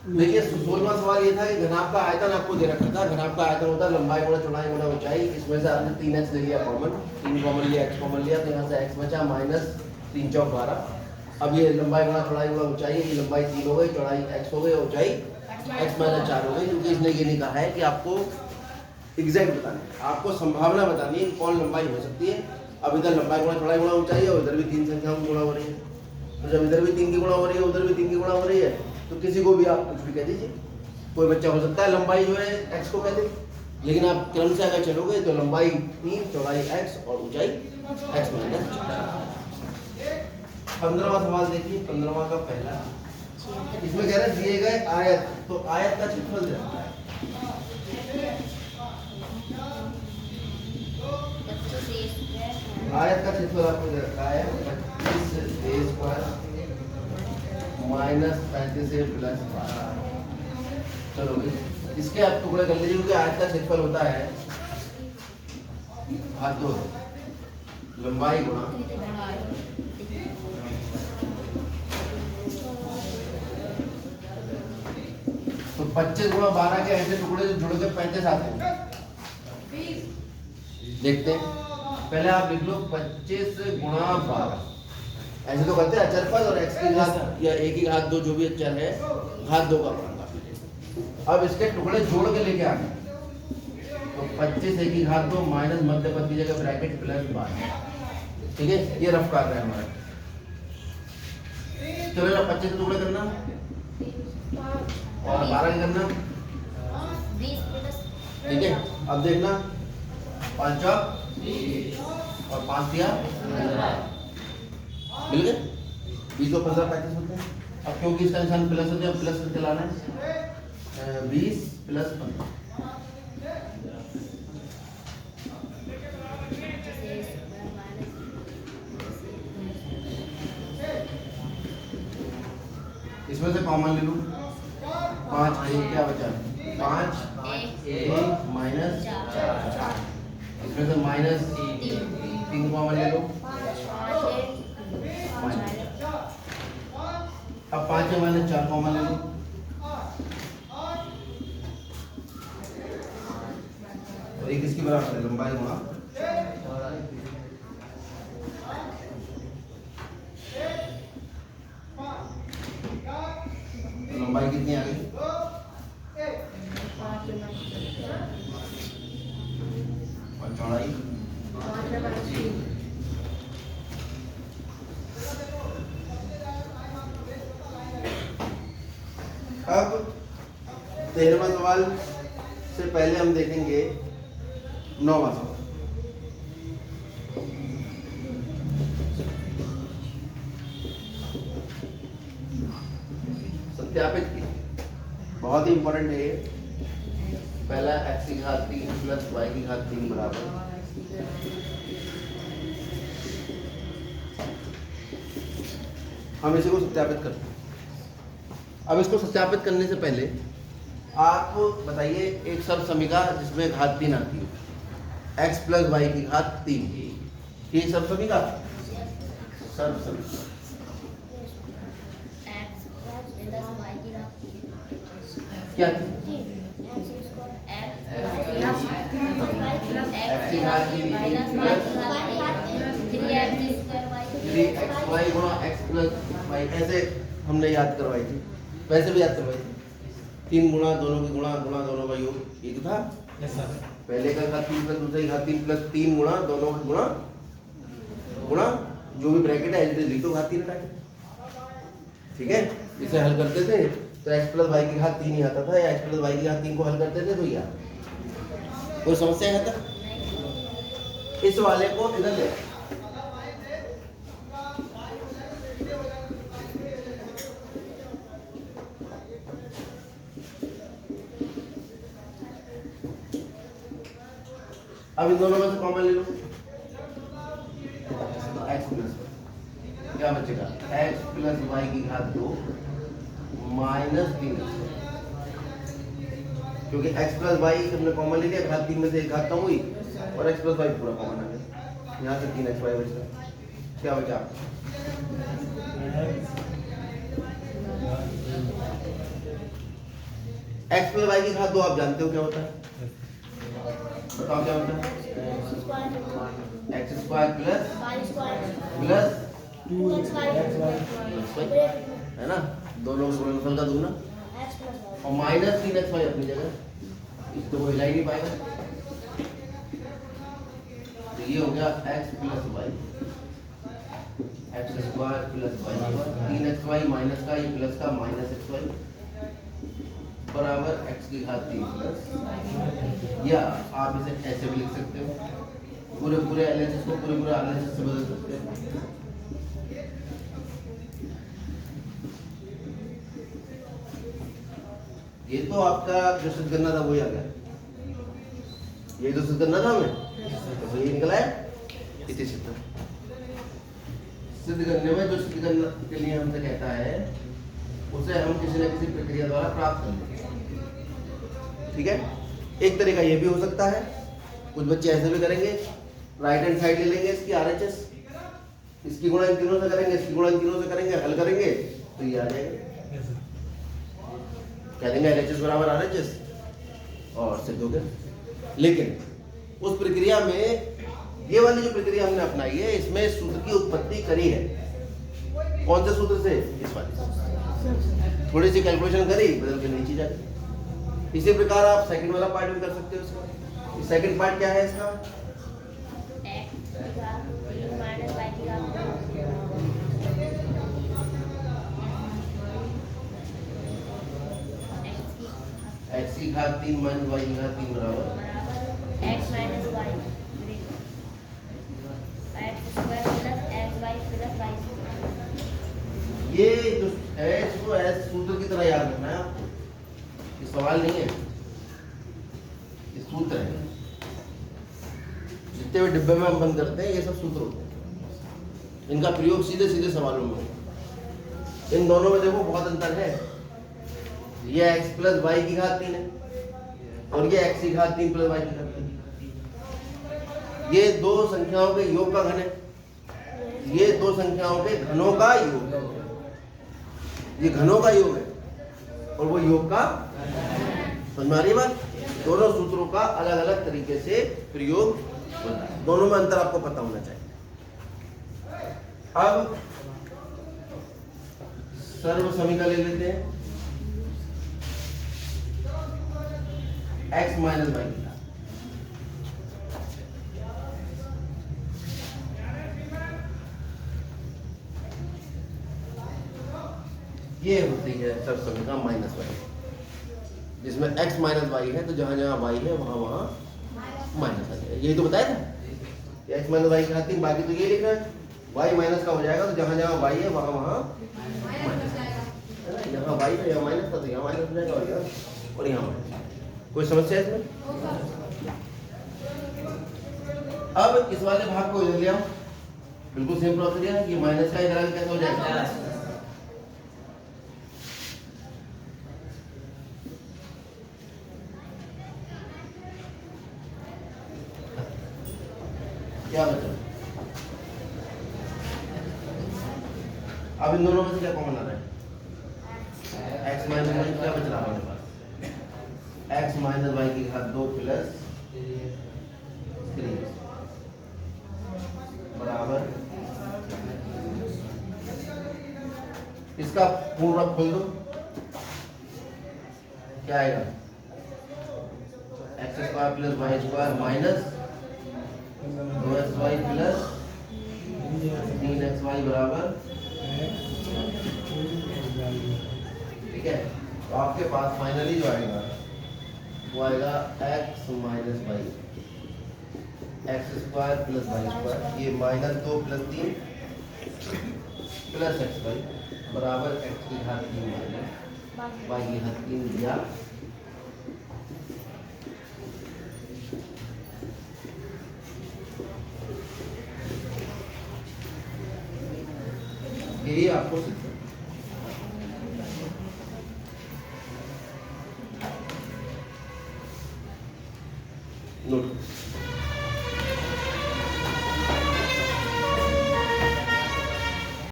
देखिए 16वां सवाल ये था कि घनाभ का आयतन आपको दे रखा था। घनाभ का आयतन होता है लंबाई गुणा चौड़ाई गुणा ऊंचाई। इसमें से आपने 3x ले लिया कॉमन, 3 कॉमन लिया, x कॉमन लिया, तो यहाँ से x बचा माइनस 3 चौक 12। अब ये लंबाई गुणा चौड़ाई गुणा ऊंचाई है, ये लंबाई 3 हो गई, चौड़ाई x हो गई, ऊंचाई x माइनस 4 हो गई। क्योंकि इसने ये नहीं कहा है कि आपको एग्जैक्ट बताना है, आपको संभावना बतानी है कि कौन लंबाई हो सकती है। अब इधर लंबाई गुणा चौड़ाई गुणा ऊंचाई है और इधर भी 3 संख्याओं की गुणा हो रही है। तो जब इधर भी 3 की गुणा हो रही है, उधर भी 3 की गुणा हो रही है, तो किसी को भी आप कुछ भी कह दीजिए। कोई बच्चा हो सकता है लंबाई जो है x को कह दे, लेकिन आप क्रम से अगर चलोगे तो लंबाई 3, चौड़ाई x और ऊंचाई x माइनस 4। 15वां सवाल देखिए, 15वां का पहला। इसमें कह रहे हैं दिए गए आयत, तो आयत का क्षेत्रफल दे रखा है। आयत का क्षेत्रफल आपको दे रखा है 25 स्क्वायर माइनस 35 प्लस 12। चलो इसके आप टुकड़े कर लीजिए, क्योंकि आयत का क्षेत्रफल होता है हाथ दो लंबाई गुणा तो 25 गुणा 12 के ऐसे टुकड़े जो जुड़ के 35 आते हैं। देखते हैं, पहले आप लिख लो 25 गुणा 12। ऐसे तो करते हैं अचर पद और x की घात या a की घात 2 जो भी अचर है घात 2 का गुणनफल। अब इसके टुकड़े जोड़ के लेके आ गए, तो 25 a की घात 2 माइनस मध्य पद की जगह ब्रैकेट प्लस 12। ठीक है, ये रफ कार्य है हमारा। चलो ना 25 के टुकड़े करना और 12 के करना। ठीक है, अब देखना 5 और 5 दिया मिल गए 20 और 15 35 होते हैं। अब क्योंकि इसका निशान प्लस होता है, प्लस करके लाना है 20 प्लस 15। इसमें से कॉमन ले लूं 5 क्या बचा 5 1 माइनस 4। इसमें से माइनस 3 कॉमन ले लो। अब 5 के माइनस 4 कॉमन ले लो। और एक इसकी बराबर है लंबाई गुणा लंबाई कितनी आ गई और चौड़ाई अब 13वां सवाल से पहले हम देखेंगे 9वां सवाल। सत्यापित की बहुत ही इंपॉर्टेंट है ये। पहला x की घात 3 प्लस y की घात 3 बराबर हम इसी को सत्यापित करते हैं। अब इसको सत्यापित करने से पहले आप बताइए एक सर्व समीका जिसमें घात 3 आती है x प्लस वाई की घात 3, ये सर्व समीका सर्व समीका क्या थी? ऐसे हमने याद करवाई थी, वैसे भी याद करवाई थी। 3 गुणा दोनों की गुणा गुणा दोनों का योग एक था। पहले का घात 3 प्लस दूसरे घात 3 प्लस 3 गुणा दोनों का गुणा गुणा जो भी ब्रैकेट है ऐसे लिख दो घात 3 हटा के। ठीक है, इसे हल करते थे तो x प्लस वाई की घात 3 ही आता था, या x प्लस वाई की घात 3 को हल करते थे तो या कोई समस्या है था? इस वाले को इधर ले अब इन दोनों में से कॉमन ले लो x प्लस क्या बचेगा x प्लस वाई की घात 2 माइनस 3, क्योंकि x प्लस वाई हमने कॉमन ले लिया, घात 3 में से एक घात कम हुई और x प्लस वाई पूरा कॉमन आ गया। यहाँ से 3x वाई बचा, क्या बचा x प्लस वाई की घात 2 आप जानते हो क्या होता है, बताओ क्या होता है, एक्स स्क्वायर प्लस 2xy है ना, दोनों में गुणनफल का दूना और माइनस 3xy अपनी जगह, इसको कोई हिला ही नहीं पाएगा। तो ये हो गया x plus Y, X square plus Y, 3xy minus का, ये प्लस का माइनस xy बराबर x की घात 3 प्लस, या आप इसे ऐसे भी लिख सकते हो, पूरे पूरे एलएचएस को पूरे पूरे आरएचएस से बदल सकते हो। ये तो आपका जो सिद्ध करना था वही आ गया, ये जो सिद्ध करना था हमें तो ये निकला है, इति सिद्ध। सिद्ध करने में जो सिद्ध करने के लिए हमसे कहता है उसे हम किसी न किसी प्रक्रिया द्वारा प्राप्त कर लेंगे, ठीक है। एक तरीका ये भी हो सकता है, कुछ बच्चे ऐसे भी करेंगे, राइट हैंड साइड ले लेंगे इसकी आरएचएस, इसकी गुणा इन तीनों से करेंगे, इसकी गुणा इन तीनों से करेंगे, हल करेंगे तो ये आ जाएगा, कह देंगे एलएचएस बराबर आरएचएस और सिद्ध हो गया। लेकिन उस प्रक्रिया में ये वाली जो प्रक्रिया हमने अपनाई है इसमें सूत्र की उत्पत्ति करी है, कौन से सूत्र से, इस वाले से थोड़ी सी कैलकुलेशन करी, बदल के नीचे जाती। इसी प्रकार आप सेकंड वाला पार्ट भी कर सकते हो इसका। सेकंड पार्ट क्या है इसका, x की घात 3 माइनस y की घात 3 बराबर x minus y x square plus xy plus y। ये जो है इसको एस सूत्र की तरह याद रखना है आपको, ये सवाल नहीं है, ये सूत्र है। जितने भी डिब्बे में हम बंद करते हैं ये सब सूत्र होते हैं, इनका प्रयोग सीधे सीधे सवालों में होता है। इन दोनों में देखो बहुत अंतर है, ये x प्लस वाई की घात 3 है और ये x की घात 3 प्लस वाई की घात 3। ये दो संख्याओं के योग का घन है, ये दो संख्याओं के घनों का योग है, ये घनों का योग है और वो योग का, समझ में आ रही बात। दोनों सूत्रों का अलग अलग तरीके से प्रयोग होता है, दोनों में अंतर आपको पता होना चाहिए। अब सर्व समीकरण ले लेते हैं, x माइनस वाई की घात, ये होती है सर्व समीकरण माइनस वाई, जिसमें x माइनस वाई है तो जहां जहां y है वहां वहां माइनस आ जाएगा। यही तो बताया था, x माइनस वाई की घात 3, बाकी तो ये लिखना है, y माइनस का हो जाएगा तो जहां जहां y है वहां वहां माइनस है ना, यहाँ y है यहाँ माइनस था तो यहाँ माइनस हो जाएगा और यहाँ माइनस। कोई समस्या है इसमें? अब इस वाले भाग को इधर ले आओ, बिल्कुल सेम प्रोसीजर है, ये माइनस का इधर आगे कैसे हो जाएगा, क्या बचा? अब इन दोनों में से क्या कॉमन आ रहा है, x माइनस वाई, क्या बच रहा है हमारे पास, x माइनस वाई की घात 2 प्लस 3 बराबर, इसका पूर्ण रूप खोल दो, क्या आएगा, X square plus Y square minus 2xy plus 3xy बराबर, ठीक है। तो आपके पास फाइनली जो आएगा वो आएगा x minus Y, X square plus Y square, ये माइनस 2 प्लस 3 प्लस xy बराबर x की घात 3 माइनस y की घात 3 दिया, यही आपको सिद्ध